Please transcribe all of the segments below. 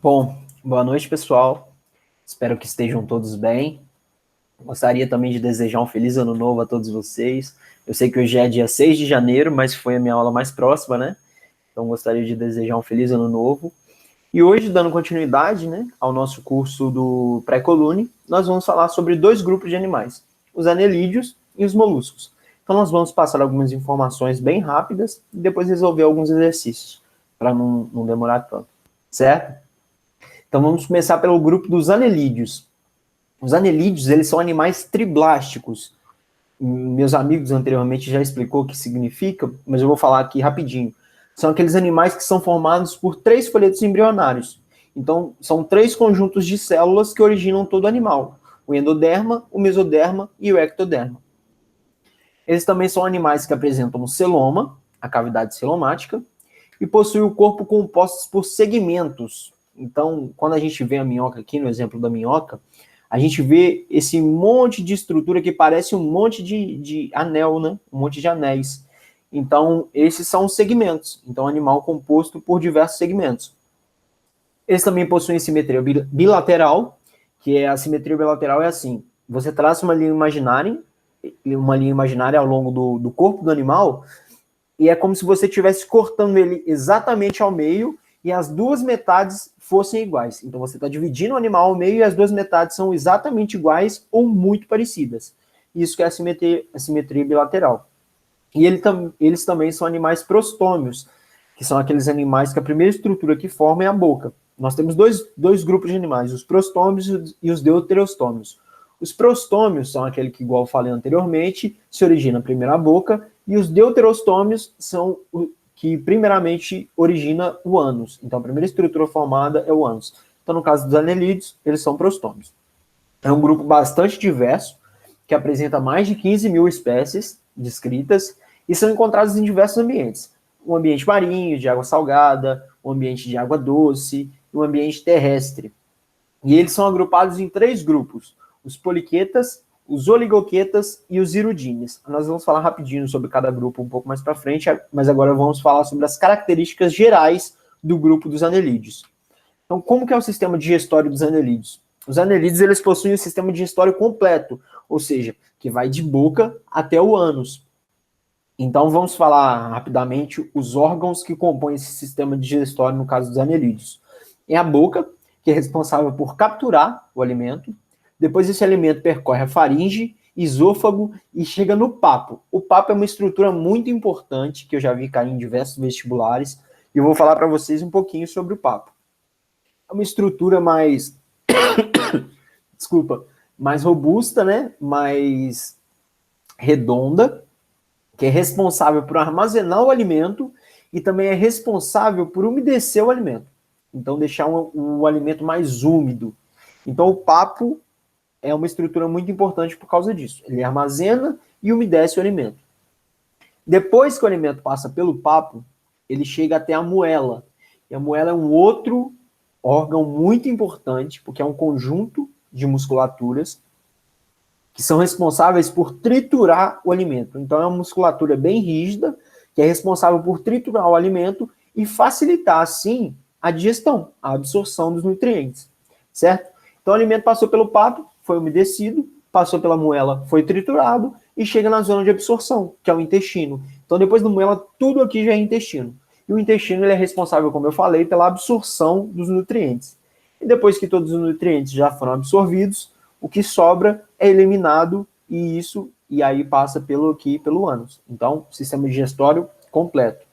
Bom, boa noite, pessoal. Espero que estejam todos bem. Gostaria também de desejar um feliz ano novo a todos vocês. Eu sei que hoje é dia 6 de janeiro, mas foi a minha aula mais próxima, né? Então, gostaria de desejar um feliz ano novo. E hoje, dando continuidade, né, ao nosso curso do Pré-Colune, nós vamos falar sobre dois grupos de animais, os anelídeos e os moluscos. Então, nós vamos passar algumas informações bem rápidas e depois resolver alguns exercícios, para não demorar tanto, certo? Então vamos começar pelo grupo dos anelídeos. Os anelídeos, eles são animais triblásticos. Meus amigos anteriormente já explicou o que significa, mas eu vou falar aqui rapidinho. São aqueles animais que são formados por 3 folhetos embrionários. Então, são 3 conjuntos de células que originam todo animal. O endoderma, o mesoderma e o ectoderma. Eles também são animais que apresentam o celoma, a cavidade celomática, e possuem o corpo composto por segmentos. Então, quando a gente vê a minhoca aqui, no exemplo da minhoca, a gente vê esse monte de estrutura que parece um monte de anel, né? Um monte de anéis. Então, esses são os segmentos. Então, animal composto por diversos segmentos. Eles também possuem simetria bilateral, que é a simetria bilateral é assim, você traça uma linha imaginária ao longo do corpo do animal, e é como se você estivesse cortando ele exatamente ao meio e as duas metades fossem iguais. Então você está dividindo o animal ao meio e as duas metades são exatamente iguais ou muito parecidas. Isso que é a simetria bilateral. E eles também são animais prostômios, que são aqueles animais que a primeira estrutura que formam é a boca. Nós temos dois grupos de animais, os prostômios e os deuterostômios. Os prostômios são aquele que, igual eu falei anteriormente, se origina primeiro a boca, e os deuterostômios são o que primeiramente origina o ânus. Então a primeira estrutura formada é o ânus. Então no caso dos anelídeos, eles são prostômios. É um grupo bastante diverso, que apresenta mais de 15 mil espécies descritas e são encontrados em diversos ambientes. Um ambiente marinho, de água salgada, um ambiente de água doce, um ambiente terrestre. E eles são agrupados em 3 grupos, os poliquetas, os oligoquetas e os hirudines. Nós vamos falar rapidinho sobre cada grupo um pouco mais para frente, mas agora vamos falar sobre as características gerais do grupo dos anelídeos. Então, como que é o sistema digestório dos anelídeos? Os anelídeos, eles possuem um sistema digestório completo, ou seja, que vai de boca até o ânus. Então, vamos falar rapidamente os órgãos que compõem esse sistema digestório no caso dos anelídeos. É a boca, que é responsável por capturar o alimento. Depois esse alimento percorre a faringe, esôfago e chega no papo. O papo é uma estrutura muito importante que eu já vi cair em diversos vestibulares e eu vou falar para vocês um pouquinho sobre o papo. É uma estrutura mais mais robusta, né? Mais redonda, que é responsável por armazenar o alimento e também é responsável por umedecer o alimento. Então deixar o alimento mais úmido. Então o papo é uma estrutura muito importante por causa disso. Ele armazena e umedece o alimento. Depois que o alimento passa pelo papo, ele chega até a moela. E a moela é um outro órgão muito importante, porque é um conjunto de musculaturas que são responsáveis por triturar o alimento. Então é uma musculatura bem rígida, que é responsável por triturar o alimento e facilitar, assim, a digestão, a absorção dos nutrientes, certo? Então o alimento passou pelo papo, foi umedecido, passou pela moela, foi triturado e chega na zona de absorção, que é o intestino. Então depois da moela, tudo aqui já é intestino. E o intestino ele é responsável, como eu falei, pela absorção dos nutrientes. E depois que todos os nutrientes já foram absorvidos, o que sobra é eliminado e aí passa pelo ânus. Então, sistema digestório completo.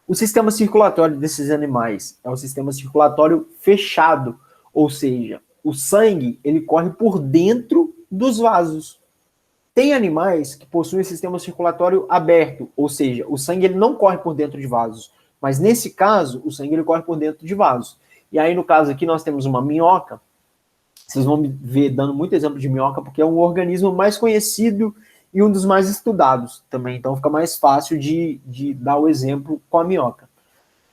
O sistema circulatório desses animais é um sistema circulatório fechado, ou seja, o sangue ele corre por dentro dos vasos. Tem animais que possuem sistema circulatório aberto, ou seja, o sangue ele não corre por dentro de vasos, mas nesse caso, o sangue ele corre por dentro de vasos. E aí, no caso aqui, nós temos uma minhoca. Vocês vão me ver dando muito exemplo de minhoca, porque é um organismo mais conhecido e um dos mais estudados também. Então fica mais fácil de dar o exemplo com a minhoca.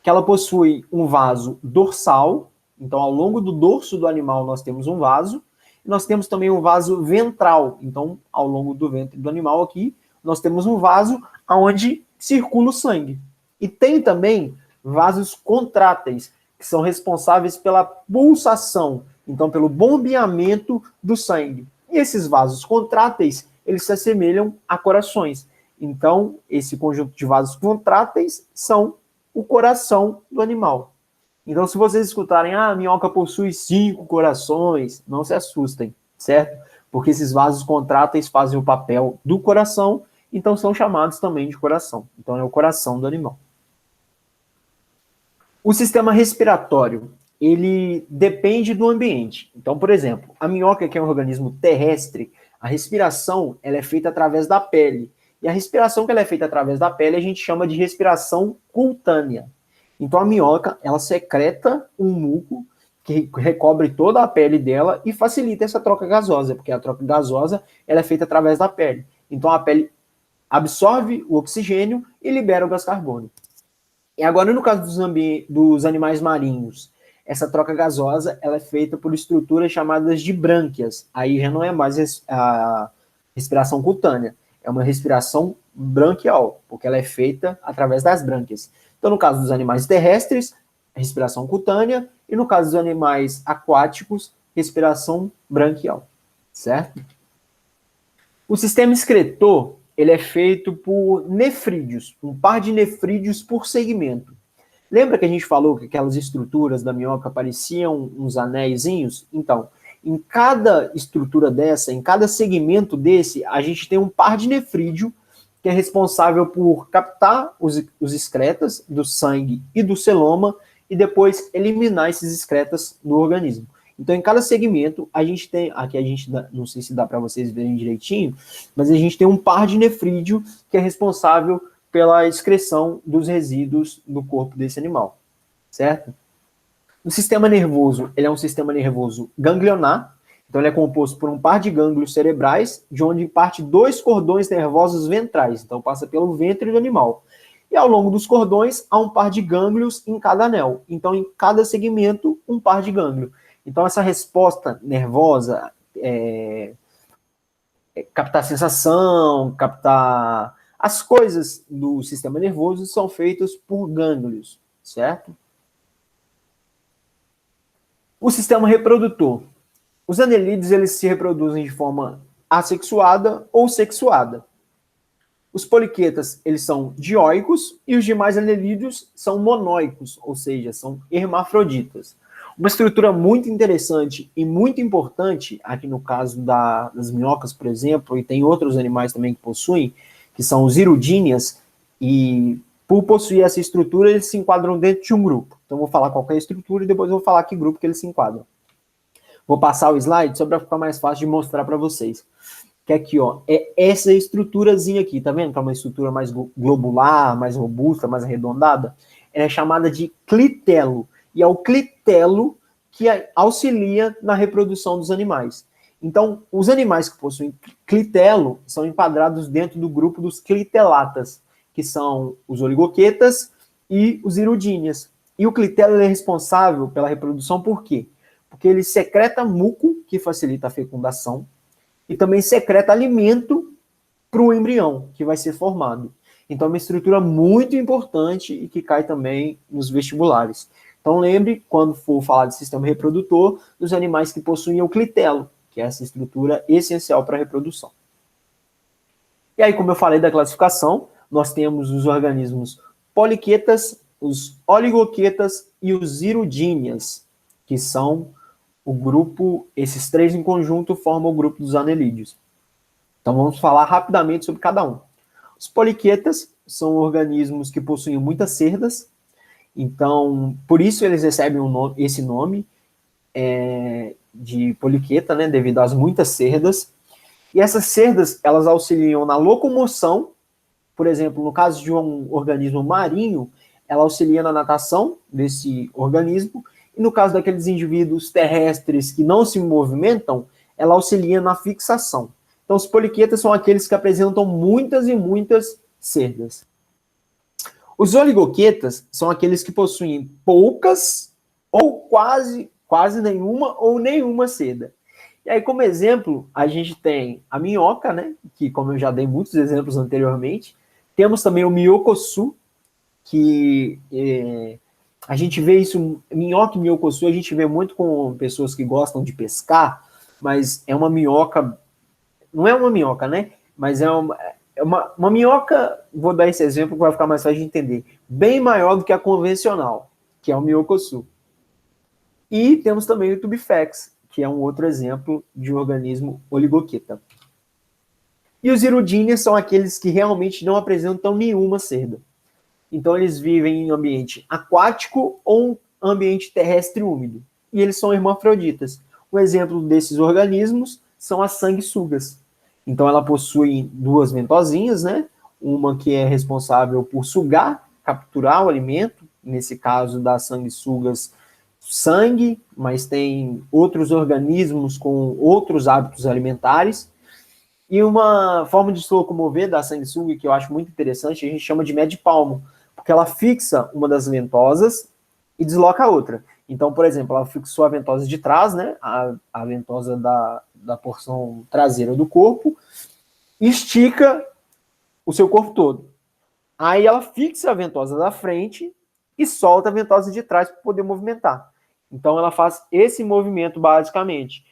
Que ela possui um vaso dorsal, então ao longo do dorso do animal nós temos um vaso, e nós temos também um vaso ventral, então ao longo do ventre do animal aqui, nós temos um vaso onde circula o sangue. E tem também vasos contráteis, que são responsáveis pela pulsação, então pelo bombeamento do sangue. E esses vasos contráteis, eles se assemelham a corações. Então, esse conjunto de vasos contráteis são o coração do animal. Então, se vocês escutarem, a minhoca possui 5 corações, não se assustem, certo? Porque esses vasos contráteis fazem o papel do coração, então são chamados também de coração. Então, é o coração do animal. O sistema respiratório, ele depende do ambiente. Então, por exemplo, a minhoca, que é um organismo terrestre, a respiração ela é feita através da pele. E a respiração que ela é feita através da pele a gente chama de respiração cutânea. Então a minhoca, ela secreta um muco que recobre toda a pele dela e facilita essa troca gasosa, porque a troca gasosa ela é feita através da pele. Então a pele absorve o oxigênio e libera o gás carbônico. E agora no caso dos animais marinhos, essa troca gasosa ela é feita por estruturas chamadas de brânquias. Aí já não é mais a respiração cutânea, é uma respiração branquial, porque ela é feita através das brânquias. Então, no caso dos animais terrestres, respiração cutânea, e no caso dos animais aquáticos, respiração branquial, certo? O sistema excretor, ele é feito por nefrídeos, um par de nefrídeos por segmento. Lembra que a gente falou que aquelas estruturas da minhoca pareciam uns anéisinhos? Então, em cada estrutura dessa, em cada segmento desse, a gente tem um par de nefrídeo que é responsável por captar os excretas do sangue e do celoma e depois eliminar esses excretas do organismo. Então, em cada segmento, a gente tem, aqui a gente, não sei se dá para vocês verem direitinho, mas a gente tem um par de nefrídeo que é responsável pela excreção dos resíduos do corpo desse animal, certo? O sistema nervoso, ele é um sistema nervoso ganglionar, então ele é composto por um par de gânglios cerebrais, de onde parte 2 cordões nervosos ventrais, então passa pelo ventre do animal. E ao longo dos cordões, há um par de gânglios em cada anel, então em cada segmento, um par de gânglio. Então essa resposta nervosa, captar sensação, captar as coisas do sistema nervoso são feitas por gânglios, certo? O sistema reprodutor. Os anelídeos eles se reproduzem de forma assexuada ou sexuada. Os poliquetas eles são dioicos e os demais anelídeos são monóicos, ou seja, são hermafroditas. Uma estrutura muito interessante e muito importante, aqui no caso das minhocas, por exemplo, e tem outros animais também que possuem, que são os hirudíneas, e por possuir essa estrutura, eles se enquadram dentro de um grupo. Então, vou falar qual é a estrutura e depois vou falar que grupo que eles se enquadram. Vou passar o slide só para ficar mais fácil de mostrar para vocês. Que aqui, ó, é essa estruturazinha aqui, tá vendo? Que é uma estrutura mais globular, mais robusta, mais arredondada. Ela é chamada de clitelo. E é o clitelo que auxilia na reprodução dos animais. Então, os animais que possuem clitelo são enquadrados dentro do grupo dos clitelatas, que são os oligoquetas e os hirudíneas. E o clitelo é responsável pela reprodução por quê? Porque ele secreta muco, que facilita a fecundação, e também secreta alimento para o embrião, que vai ser formado. Então, é uma estrutura muito importante e que cai também nos vestibulares. Então, lembre, quando for falar de sistema reprodutor, dos animais que possuem o clitelo, que é essa estrutura essencial para a reprodução. E aí, como eu falei da classificação, nós temos os organismos poliquetas, os oligoquetas e os hirudíneas, que são o grupo, esses três em conjunto formam o grupo dos anelídeos. Então vamos falar rapidamente sobre cada um. Os poliquetas são organismos que possuem muitas cerdas, então por isso eles recebem esse nome de poliqueta, né, devido às muitas cerdas. E essas cerdas, elas auxiliam na locomoção, por exemplo, no caso de um organismo marinho, ela auxilia na natação desse organismo, e no caso daqueles indivíduos terrestres que não se movimentam, ela auxilia na fixação. Então, os poliquetas são aqueles que apresentam muitas e muitas cerdas. Os oligoquetas são aqueles que possuem poucas ou quase nenhuma ou nenhuma cerda. E aí, como exemplo, a gente tem a minhoca, né? Que, como eu já dei muitos exemplos anteriormente. Temos também o miocossu, que A gente vê isso, minhoca e miocossu, a gente vê muito com pessoas que gostam de pescar, mas é uma minhoca, não é uma minhoca, né? Mas é uma minhoca, vou dar esse exemplo que vai ficar mais fácil de entender, bem maior do que a convencional, que é o miocossu. E temos também o tubifex, que é um outro exemplo de organismo oligoqueta. E os irudíneas são aqueles que realmente não apresentam nenhuma cerda. Então eles vivem em ambiente aquático ou ambiente terrestre úmido. E eles são hermafroditas. Um exemplo desses organismos são as sanguessugas. Então ela possui duas ventosinhas, né? Uma que é responsável por sugar, capturar o alimento, nesse caso das sanguessugas, sangue, mas tem outros organismos com outros hábitos alimentares. E uma forma de se locomover da sanguessuga que eu acho muito interessante, a gente chama de mede-palmo, porque ela fixa uma das ventosas e desloca a outra. Então, por exemplo, ela fixou a ventosa de trás, né, a ventosa da porção traseira do corpo, e estica o seu corpo todo. Aí ela fixa a ventosa da frente e solta a ventosa de trás para poder movimentar. Então ela faz esse movimento basicamente,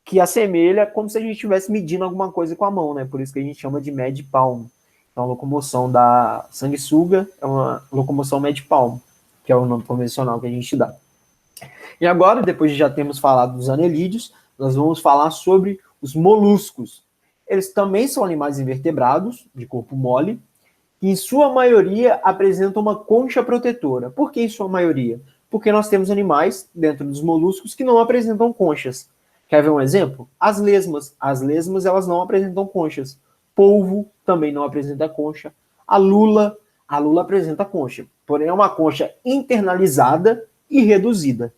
que assemelha como se a gente estivesse medindo alguma coisa com a mão, né? Por isso que a gente chama de mede-palmo. Então a locomoção da sanguessuga é uma locomoção mede-palmo, que é o nome convencional que a gente dá. E agora, depois de já termos falado dos anelídeos, nós vamos falar sobre os moluscos. Eles também são animais invertebrados, de corpo mole, que em sua maioria apresentam uma concha protetora. Por que em sua maioria? Porque nós temos animais dentro dos moluscos que não apresentam conchas. Quer ver um exemplo? As lesmas. As lesmas, elas não apresentam conchas. Polvo também não apresenta concha. A lula apresenta concha. Porém, é uma concha internalizada e reduzida.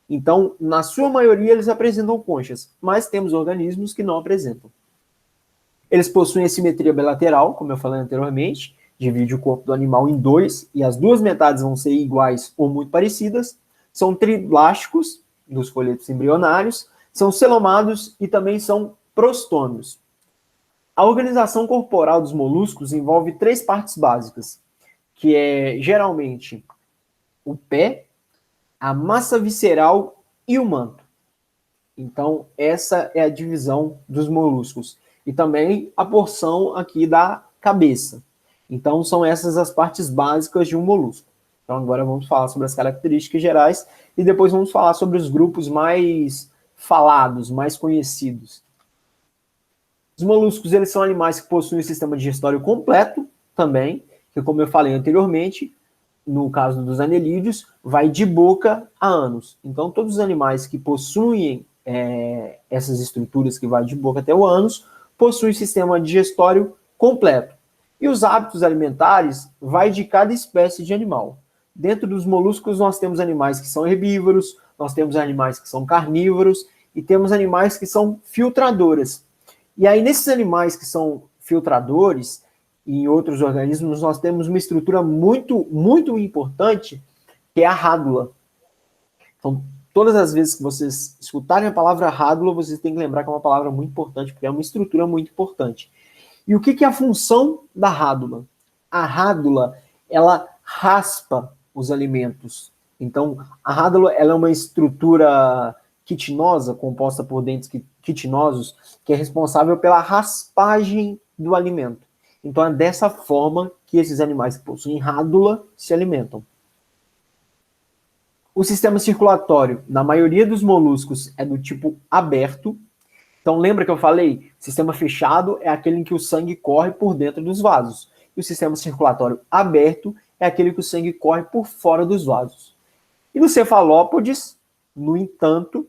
Então, na sua maioria, eles apresentam conchas, mas temos organismos que não apresentam. Eles possuem a simetria bilateral, como eu falei anteriormente, divide o corpo do animal em dois, e as duas metades vão ser iguais ou muito parecidas. São triblásticos, dos folhetos embrionários, são celomados e também são prostômios. A organização corporal dos moluscos envolve três partes básicas, que é geralmente o pé, a massa visceral e o manto. Então, essa é a divisão dos moluscos. E também a porção aqui da cabeça. Então, são essas as partes básicas de um molusco. Então, agora vamos falar sobre as características gerais e depois vamos falar sobre os grupos mais falados, mais conhecidos. Os moluscos, eles são animais que possuem um sistema digestório completo também, que, como eu falei anteriormente, no caso dos anelídeos, vai de boca a ânus. Então, todos os animais que possuem essas estruturas que vai de boca até o ânus, possuem sistema digestório completo. E os hábitos alimentares vai de cada espécie de animal. Dentro dos moluscos, nós temos animais que são herbívoros, nós temos animais que são carnívoros e temos animais que são filtradores. E aí, nesses animais que são filtradores, e em outros organismos, nós temos uma estrutura muito, muito importante, que é a rádula. Então, todas as vezes que vocês escutarem a palavra rádula, vocês têm que lembrar que é uma palavra muito importante, porque é uma estrutura muito importante. E o que é a função da rádula? A rádula, ela raspa os alimentos. Então, a rádula, ela é uma estrutura quitinosa, composta por dentes quitinosos, que é responsável pela raspagem do alimento. Então, é dessa forma que esses animais que possuem rádula se alimentam. O sistema circulatório, na maioria dos moluscos, é do tipo aberto. Então, lembra que eu falei? Sistema fechado é aquele em que o sangue corre por dentro dos vasos. E o sistema circulatório aberto é aquele que o sangue corre por fora dos vasos. E no cefalópodes, no entanto,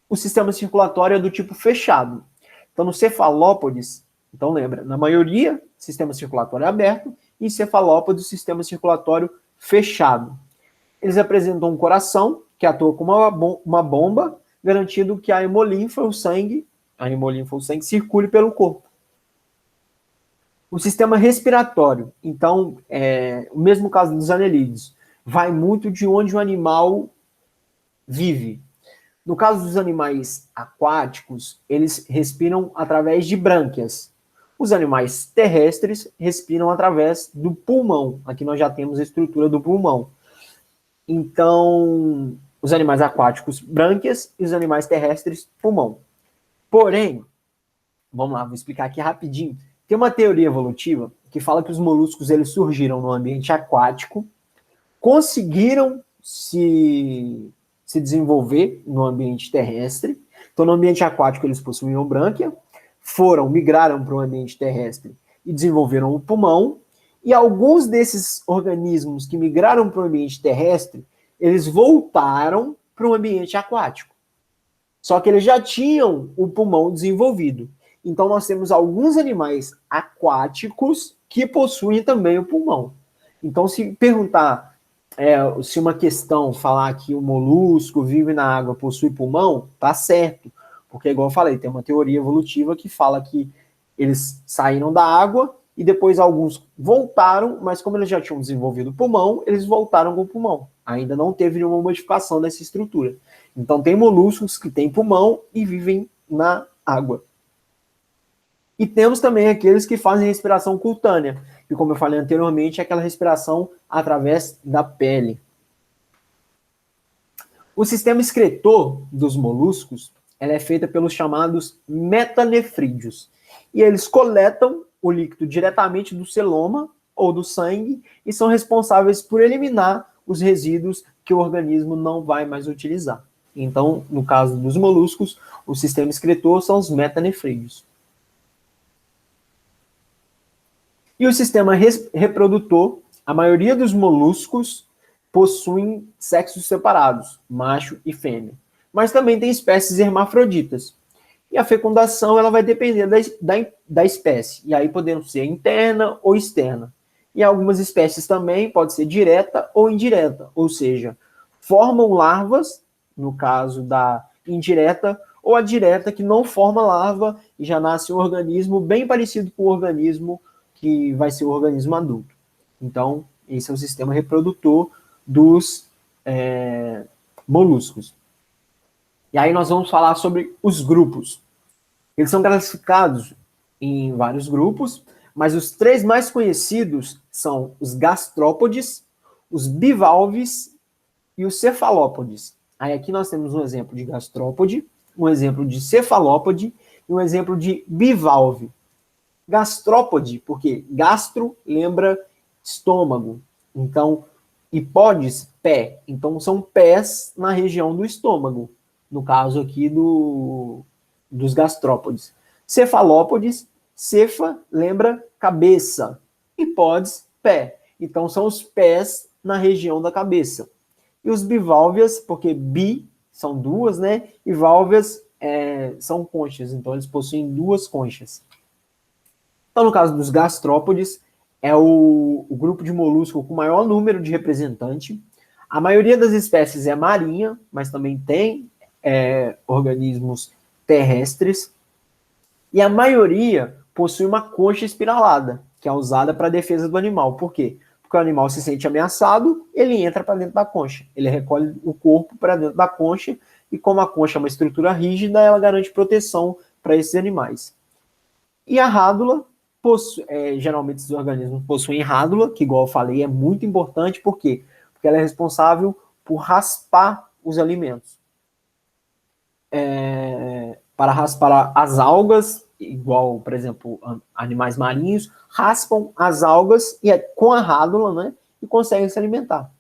o sistema circulatório é do tipo fechado. Então, no cefalópodes, então lembra, na maioria, sistema circulatório é aberto, e em cefalópodes, o sistema circulatório fechado. Eles apresentam um coração, que atua como uma bomba, garantindo que a hemolinfa, o sangue circule pelo corpo. O sistema respiratório, então, o mesmo caso dos anelídeos, vai muito de onde o animal vive. No caso dos animais aquáticos, eles respiram através de brânquias. Os animais terrestres respiram através do pulmão. Aqui nós já temos a estrutura do pulmão. Então, os animais aquáticos, brânquias, e os animais terrestres, pulmão. Porém, vamos lá, vou explicar aqui rapidinho. Tem uma teoria evolutiva que fala que os moluscos eles surgiram no ambiente aquático, conseguiram se desenvolver no ambiente terrestre. Então, no ambiente aquático, eles possuíam brânquia, migraram para o ambiente terrestre e desenvolveram o pulmão. E alguns desses organismos que migraram para o ambiente terrestre, eles voltaram para o ambiente aquático. Só que eles já tinham o pulmão desenvolvido. Então, nós temos alguns animais aquáticos que possuem também o pulmão. Então, se perguntar se uma questão falar que o molusco vive na água possui pulmão, tá certo. Porque, igual eu falei, tem uma teoria evolutiva que fala que eles saíram da água e depois alguns voltaram, mas como eles já tinham desenvolvido o pulmão, eles voltaram com o pulmão. Ainda não teve nenhuma modificação dessa estrutura. Então, tem moluscos que têm pulmão e vivem na água. E temos também aqueles que fazem respiração cutânea, que, como eu falei anteriormente, é aquela respiração através da pele. O sistema excretor dos moluscos ela é feita pelos chamados metanefrídeos. E eles coletam o líquido diretamente do celoma ou do sangue e são responsáveis por eliminar os resíduos que o organismo não vai mais utilizar. Então, no caso dos moluscos, o sistema excretor são os metanefrídeos. E o sistema reprodutor, a maioria dos moluscos possuem sexos separados, macho e fêmea. Mas também tem espécies hermafroditas. E a fecundação ela vai depender da espécie. E aí podendo ser interna ou externa. E algumas espécies também pode ser direta ou indireta. Ou seja, formam larvas, no caso da indireta, ou a direta que não forma larva e já nasce um organismo bem parecido com o organismo que vai ser o organismo adulto. Então, esse é o sistema reprodutor dos moluscos. E aí nós vamos falar sobre os grupos. Eles são classificados em vários grupos, mas os três mais conhecidos são os gastrópodes, os bivalves e os cefalópodes. Aí aqui nós temos um exemplo de gastrópode, um exemplo de cefalópode e um exemplo de bivalve. Gastrópode, porque gastro lembra estômago. Então, e podes, pé. Então, são pés na região do estômago. No caso aqui dos gastrópodes. Cefalópodes, cefa lembra cabeça. E podes, pé. Então, são os pés na região da cabeça. E os bivalvias, porque bi são duas, né? E válvias são conchas. Então, eles possuem duas conchas. Então, no caso dos gastrópodes, é o grupo de molusco com maior número de representante. A maioria das espécies é marinha, mas também tem organismos terrestres. E a maioria possui uma concha espiralada, que é usada para a defesa do animal. Por quê? Porque o animal se sente ameaçado, ele entra para dentro da concha. Ele recolhe o corpo para dentro da concha, e como a concha é uma estrutura rígida, ela garante proteção para esses animais. E a rádula, geralmente esses organismos possuem rádula, que igual eu falei, é muito importante, por quê? Porque ela é responsável por raspar os alimentos. Para raspar as algas, igual, por exemplo, animais marinhos, raspam as algas com a rádula, né, e conseguem se alimentar.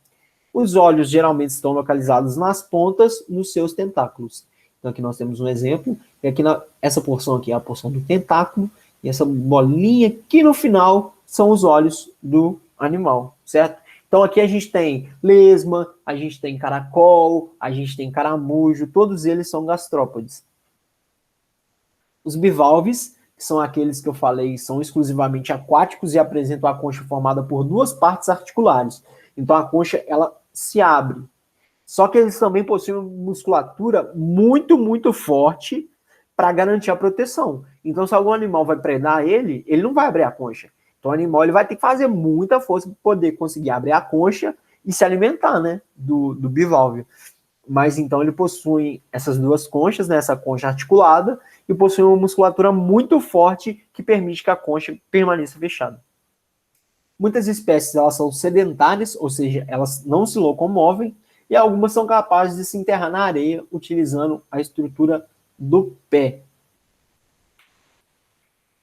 Os olhos geralmente estão localizados nas pontas nos seus tentáculos. Então aqui nós temos um exemplo, e aqui essa porção aqui é a porção do tentáculo, e essa bolinha aqui no final são os olhos do animal, certo? Então aqui a gente tem lesma, a gente tem caracol, a gente tem caramujo, todos eles são gastrópodes. Os bivalves, que são aqueles que eu falei, são exclusivamente aquáticos e apresentam a concha formada por duas partes articulares. Então a concha, ela se abre. Só que eles também possuem uma musculatura muito, muito forte para garantir a proteção. Então, se algum animal vai predar ele não vai abrir a concha. Então, o animal ele vai ter que fazer muita força para poder conseguir abrir a concha e se alimentar, né, do bivalve. Mas, então, ele possui essas duas conchas, né, essa concha articulada, e possui uma musculatura muito forte que permite que a concha permaneça fechada. Muitas espécies elas são sedentárias, ou seja, elas não se locomovem, e algumas são capazes de se enterrar na areia utilizando a estrutura do pé.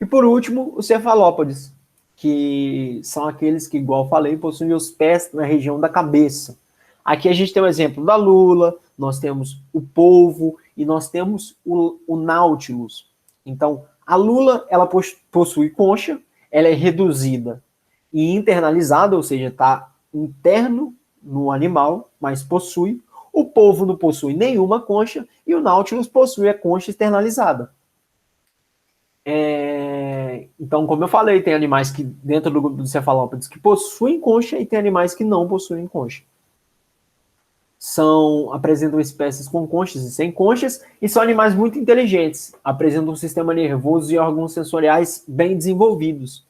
E por último, os cefalópodes, que são aqueles que, igual eu falei, possuem os pés na região da cabeça. Aqui a gente tem o exemplo da lula, nós temos o polvo e nós temos o Nautilus. Então, a lula, ela possui concha, ela é reduzida e internalizada, ou seja, está interno no animal, mas possui. O polvo não possui nenhuma concha e o Nautilus possui a concha externalizada. Então, como eu falei, tem animais que, dentro do grupo dos cefalópodes, que possuem concha e tem animais que não possuem concha. Apresentam espécies com conchas e sem conchas e são animais muito inteligentes, apresentam um sistema nervoso e órgãos sensoriais bem desenvolvidos.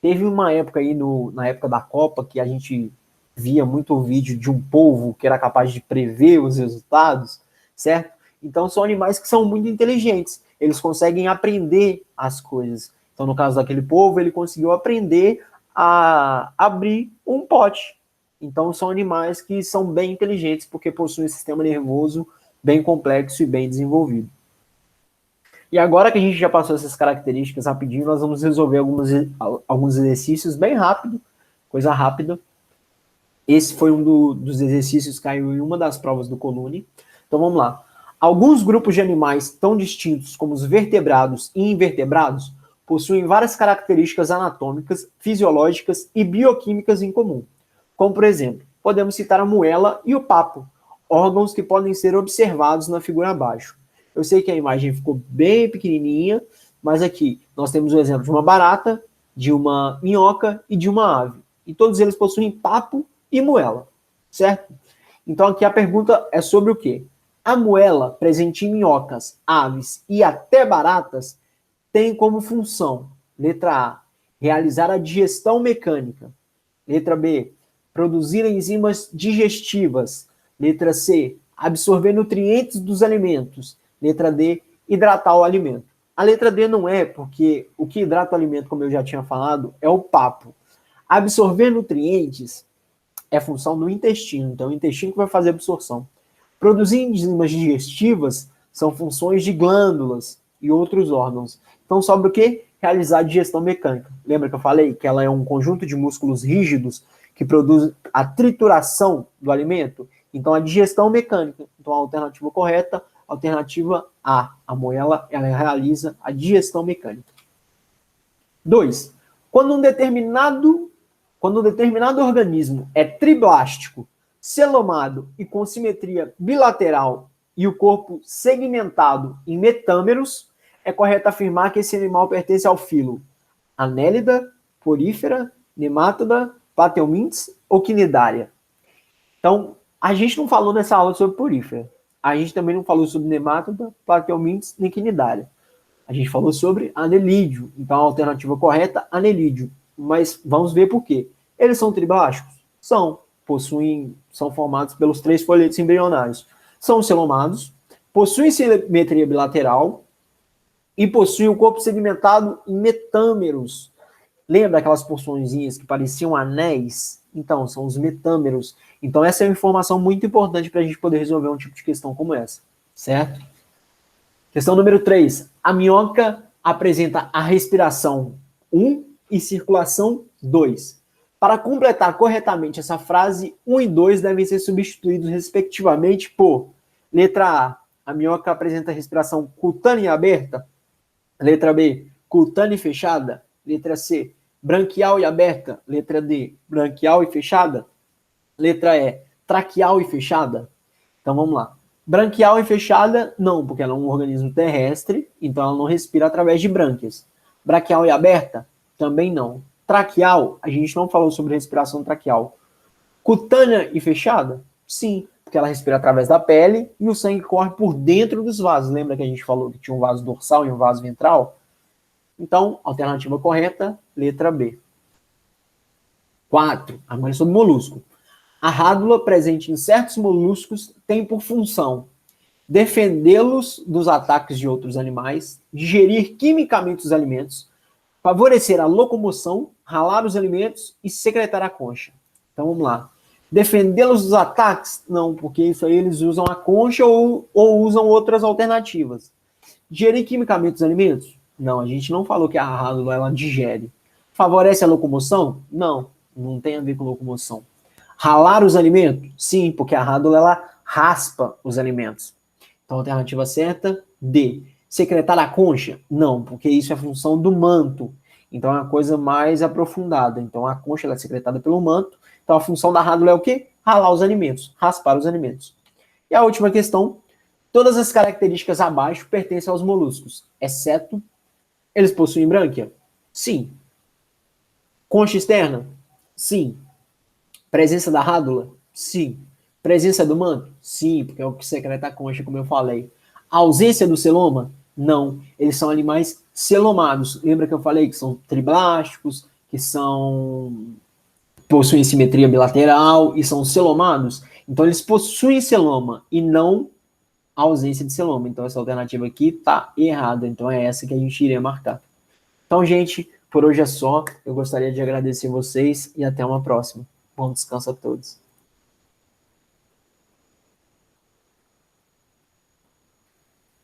Teve uma época aí, na época da Copa, que a gente via muito vídeo de um polvo que era capaz de prever os resultados, certo? Então são animais que são muito inteligentes, eles conseguem aprender as coisas. Então no caso daquele polvo, ele conseguiu aprender a abrir um pote. Então são animais que são bem inteligentes porque possuem um sistema nervoso bem complexo e bem desenvolvido. E agora que a gente já passou essas características rapidinho, nós vamos resolver alguns exercícios bem rápido, coisa rápida. Esse foi um dos exercícios que caiu em uma das provas do Colune. Então vamos lá. Alguns grupos de animais tão distintos como os vertebrados e invertebrados possuem várias características anatômicas, fisiológicas e bioquímicas em comum. Como, por exemplo, podemos citar a moela e o papo, órgãos que podem ser observados na figura abaixo. Eu sei que a imagem ficou bem pequenininha, mas aqui nós temos o exemplo de uma barata, de uma minhoca e de uma ave. E todos eles possuem papo e moela, certo? Então aqui a pergunta é sobre o quê? A moela, presente em minhocas, aves e até baratas, tem como função, letra A, realizar a digestão mecânica. Letra B, produzir enzimas digestivas. Letra C, absorver nutrientes dos alimentos. Letra D, hidratar o alimento. A letra D não é, porque o que hidrata o alimento, como eu já tinha falado, é o papo. Absorver nutrientes é função do intestino, então é o intestino que vai fazer a absorção. Produzir enzimas digestivas são funções de glândulas e outros órgãos. Então sobra o quê? Realizar a digestão mecânica. Lembra que eu falei que ela é um conjunto de músculos rígidos que produz a trituração do alimento? Então a digestão mecânica. Então a alternativa correta, alternativa A. A moela, ela realiza a digestão mecânica. 2. Quando um determinado organismo é triblástico, celomado e com simetria bilateral e o corpo segmentado em metâmeros, é correto afirmar que esse animal pertence ao filo Annelida, Porífera, Nemátoda, Plateumintes ou Quinidária. Então, a gente não falou nessa aula sobre Porífera. A gente também não falou sobre Nemátoda, Plateumintes nem Quinidária. A gente falou sobre Anelídeo. Então, a alternativa correta, Anelídeo. Mas vamos ver por quê. Eles são triblásticos? São. São formados pelos 3 folhetos embrionários. São celomados, possuem simetria bilateral e possuem o corpo segmentado em metâmeros. Lembra aquelas porçõezinhas que pareciam anéis? Então, são os metâmeros. Então, essa é uma informação muito importante para a gente poder resolver um tipo de questão como essa, certo? Questão número 3. A minhoca apresenta a respiração 1 e circulação 2. Para completar corretamente essa frase, 1 e 2 devem ser substituídos respectivamente por letra A minhoca apresenta respiração cutânea e aberta. Letra B, cutânea e fechada. Letra C, branquial e aberta. Letra D, branquial e fechada. Letra E, traqueal e fechada. Então vamos lá. Branquial e fechada, não, porque ela é um organismo terrestre, então ela não respira através de brânquias. Braquial e aberta, também não. Traqueal, a gente não falou sobre respiração traqueal. Cutânea e fechada? Sim, porque ela respira através da pele e o sangue corre por dentro dos vasos. Lembra que a gente falou que tinha um vaso dorsal e um vaso ventral? Então, alternativa correta, letra B. 4. Agora é sobre molusco. A rádula presente em certos moluscos tem por função defendê-los dos ataques de outros animais, digerir quimicamente os alimentos, Favorecer a locomoção, ralar os alimentos e secretar a concha. Então vamos lá. Defendê-los dos ataques? Não, porque isso aí eles usam a concha ou usam outras alternativas. Digerir quimicamente os alimentos? Não, a gente não falou que a rádula ela digere. Favorece a locomoção? Não, não tem a ver com locomoção. Ralar os alimentos? Sim, porque a rádula ela raspa os alimentos. Então, a alternativa certa, D. Secretar a concha? Não, porque isso é função do manto. Então, é uma coisa mais aprofundada. Então, a concha ela é secretada pelo manto. Então, a função da rádula é o quê? Ralar os alimentos, raspar os alimentos. E a última questão, todas as características abaixo pertencem aos moluscos, exceto eles possuem brânquia? Sim. Concha externa? Sim. Presença da rádula? Sim. Presença do manto? Sim, porque é o que secreta a concha, como eu falei. A ausência do celoma? Não. Eles são animais celomados. Lembra que eu falei que são triblásticos, que possuem simetria bilateral e são celomados? Então, eles possuem celoma e não a ausência de celoma. Então, essa alternativa aqui está errada. Então, é essa que a gente iria marcar. Então, gente, por hoje é só. Eu gostaria de agradecer vocês e até uma próxima. Bom descanso a todos.